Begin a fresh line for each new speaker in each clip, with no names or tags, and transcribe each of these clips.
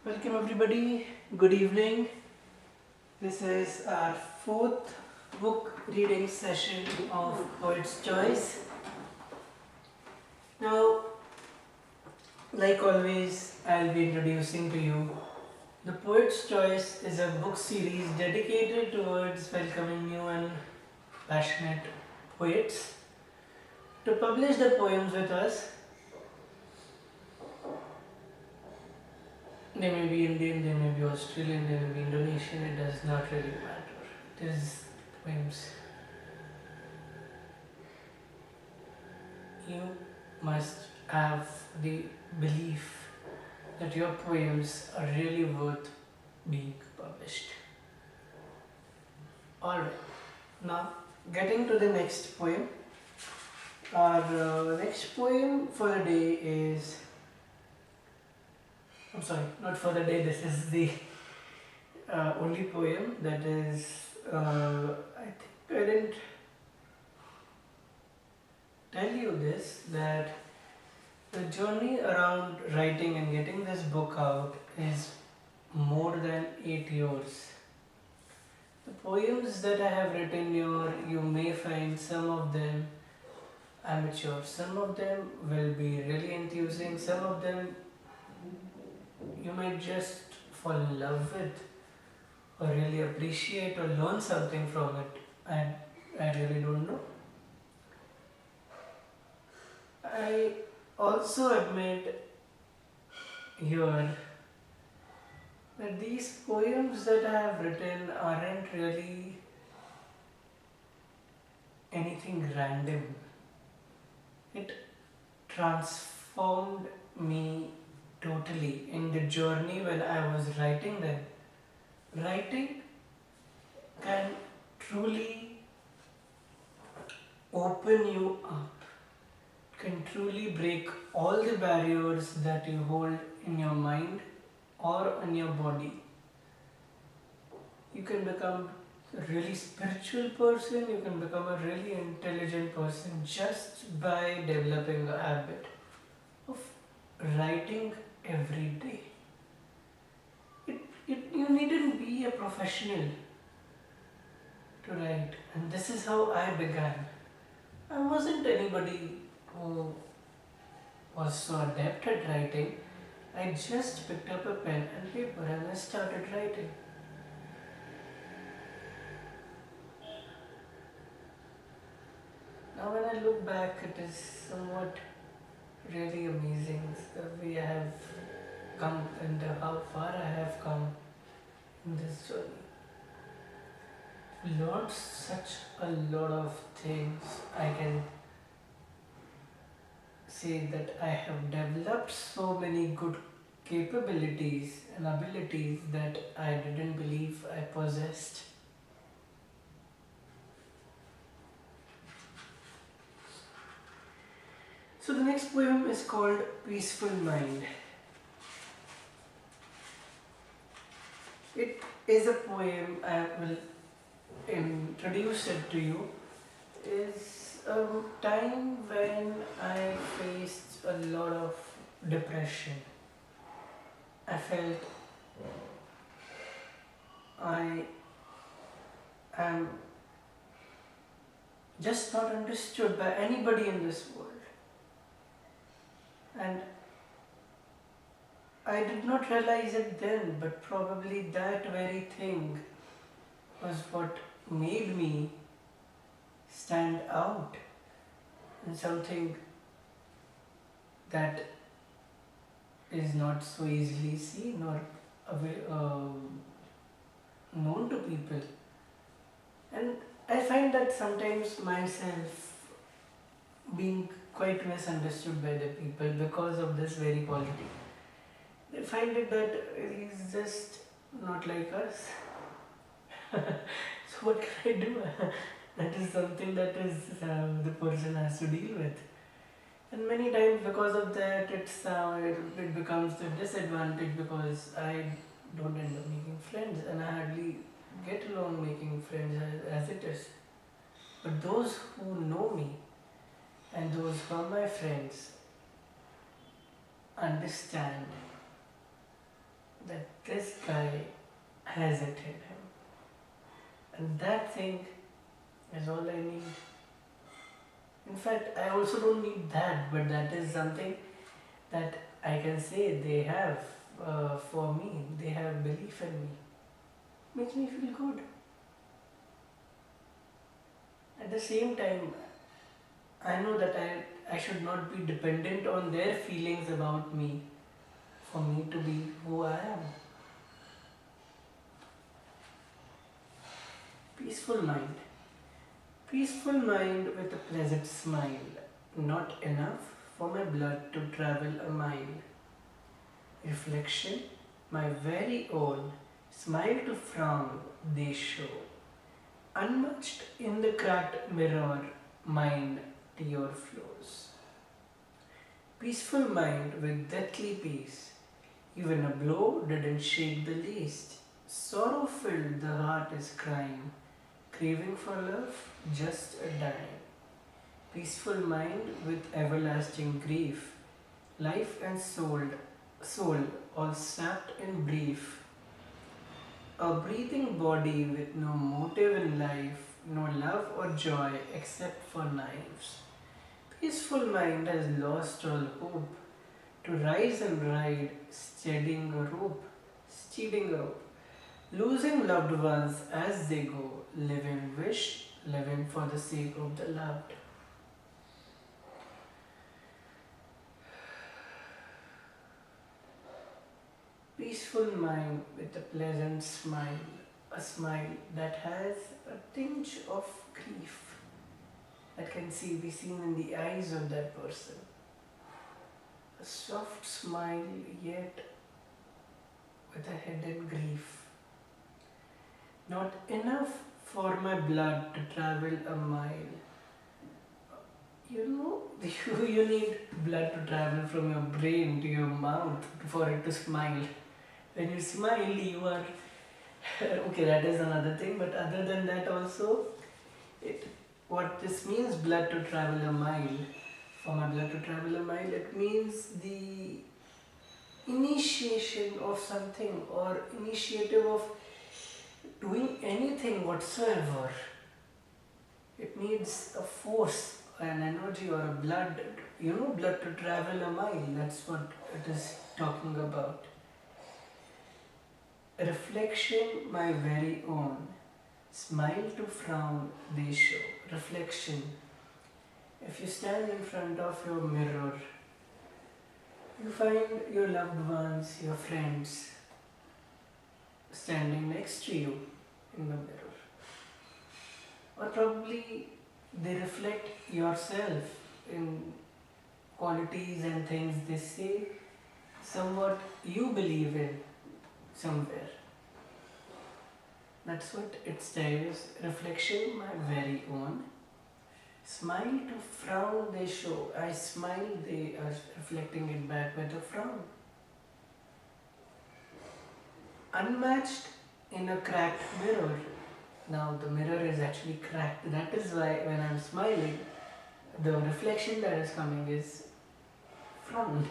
Welcome everybody. Good evening. This is our fourth book reading session of Poet's Choice. Now, like always, I'll be introducing to you The Poet's Choice is a book series dedicated towards welcoming new and passionate poets to publish their poems with us. They may be Indian, they may be Australian, they may be Indonesian, it does not really matter. It is poems. You must have the belief that your poems are really worth being published. Alright, now getting to the next poem. Our next poem for the day is. I'm sorry, not for the day, this is the only poem that is. I think I didn't tell you this, that the journey around writing and getting this book out is more than 8 years. The poems that I have written here, you may find some of them amateur, some of them will be really enthusing, some of them you might just fall in love with or really appreciate or learn something from it. I really don't know. I also admit here that these poems that I have written aren't really anything random. It transformed me totally in the journey when I was writing them. Writing can truly open you up, can truly break all the barriers that you hold in your mind or on your body. You can become a really spiritual person, you can become a really intelligent person just by developing a habit of writing every day. You needn't be a professional to write, and this is how I began. I wasn't anybody who was so adept at writing. I just picked up a pen and paper and I started writing. Now when I look back, it is somewhat really amazing the way I have come and how far I have come in this journey. Learned such a lot of things. I can say that I have developed so many good capabilities and abilities that I didn't believe I possessed. So the next poem is called Peaceful Mind. It is a poem, I will introduce it to you. Is a time when I faced a lot of depression. I felt I am just not understood by anybody in this world. And I did not realize it then, but probably that very thing was what made me stand out in something that is not so easily seen or known to people. And I find that sometimes myself being quite misunderstood by the people because of this very quality. They find it that he's just not like us. So what can I do? That is something that is the person has to deal with. And many times because of that, it becomes a disadvantage because I don't end up making friends and I hardly get along making friends as it is. But those who know me and those who are my friends understand that this guy has it in him. And that thing is all I need. In fact, I also don't need that, but that is something that I can say they have for me. They have belief in me. Makes me feel good. At the same time, I know that I should not be dependent on their feelings about me for me to be who I am. Peaceful mind. Peaceful mind with a pleasant smile. Not enough for my blood to travel a mile. Reflection, my very own. Smile to frown, they show. Unmatched in the cracked mirror, mine tear flows. Peaceful mind with deathly peace. Even a blow didn't shake the least. Sorrow filled the heart is crying. Craving for love, just a dime. Peaceful mind with everlasting grief. Life and soul all snapped in brief. A breathing body with no motive in life, no love or joy except for knives. Peaceful mind has lost all hope to rise and ride, steadying a rope, losing loved ones as they go, living wish, living for the sake of the loved. Peaceful mind with a pleasant smile, a smile that has a tinge of grief that can be seen in the eyes of that person. A soft smile yet with a hidden grief. Not enough for my blood to travel a mile. You know, you need blood to travel from your brain to your mouth for it to smile. When you smile, you are okay. That is another thing. But other than that, also, what this means, blood to travel a mile. For my blood to travel a mile, it means the initiation of something or initiative of doing anything whatsoever. It needs a force, an energy, or a blood. Blood to travel a mile. That's what it is talking about. Reflection, my very own. Smile to frown, they show. Reflection. If you stand in front of your mirror, you find your loved ones, your friends, standing next to you in the mirror. Or probably they reflect yourself in qualities and things they say, somewhat you believe in somewhere. That's what it says. Reflection, my very own. Smile to frown, they show. I smile, they are reflecting it back with a frown. Unmatched in a cracked mirror. Now the mirror is actually cracked. That is why when I'm smiling, the reflection that is coming is frowned.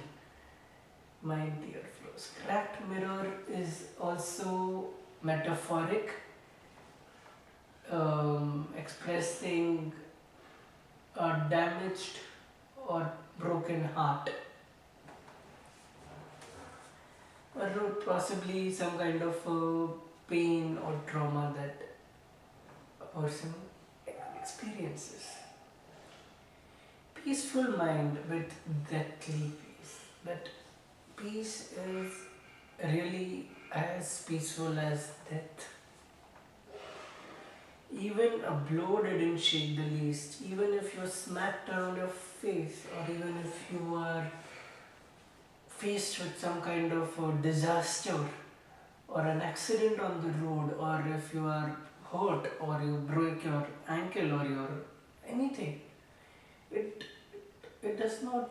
My tear flows. Cracked mirror is also metaphoric, expressing a damaged or broken heart, or possibly some kind of pain or trauma that a person experiences. Peaceful mind with deathly peace. That peace is really as peaceful as death. Even a blow didn't shake the least. Even if you're smacked around your face, or even if you are faced with some kind of a disaster or an accident on the road, or if you are hurt or you break your ankle or your anything, it does not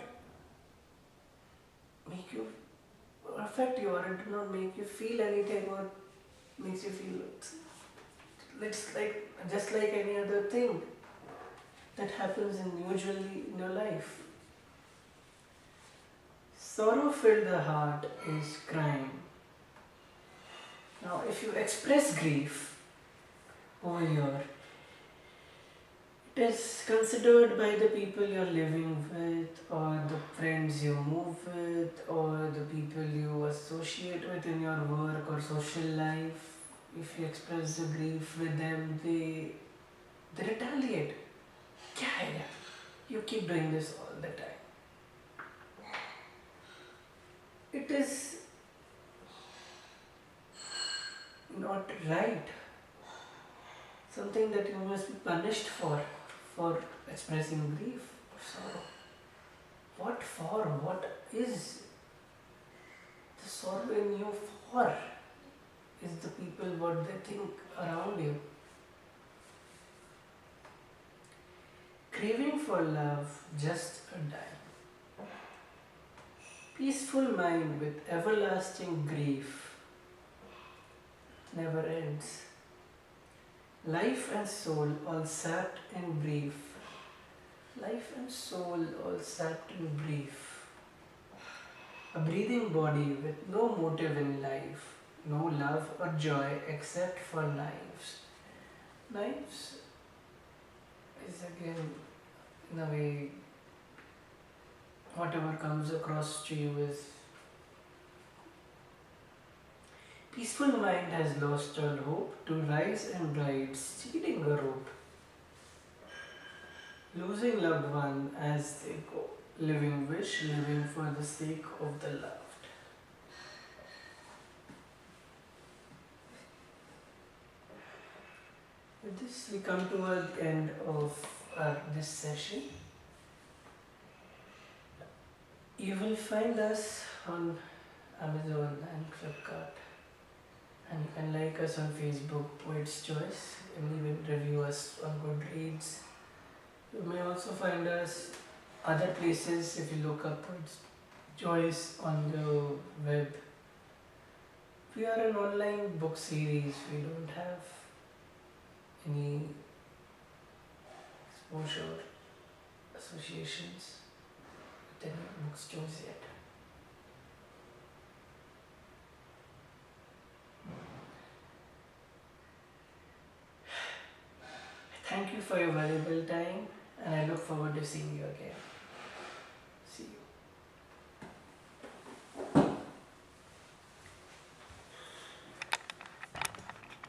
make you affect you, or it does not make you feel anything, or makes you feel it's like just like any other thing that happens usually in your life. Sorrow filled the heart is crying. Now, if you express grief over here, it is considered by the people you're living with, or the friends you move with, or the people you associate with in your work or social life. If you express the grief with them, they retaliate. Yeah, you keep doing this all the time. It is not right. Something that you must be punished for expressing grief or sorrow. What for? What is the sorrow in you for? Is the people what they think around you? Craving for love, just a dime. Peaceful mind with everlasting grief never ends. Life and soul all sapped in brief. Life and soul all sapped in brief. A breathing body with no motive in life, no love or joy except for knives. Knives is again, in a way, whatever comes across to you is peaceful mind has lost all hope to rise and ride, stealing a rope, losing loved one as they go, living wish, living for the sake of the loved. With this, we come to the end of this session. You will find us on Amazon and Flipkart, and you can like us on Facebook, Poet's Choice, and even review us on Goodreads. You may also find us other places if you look up Poet's Choice on the web. We are an online book series. We don't have any exposure associations with any bookstores yet. Thank you for your valuable time, and I look forward to seeing you again.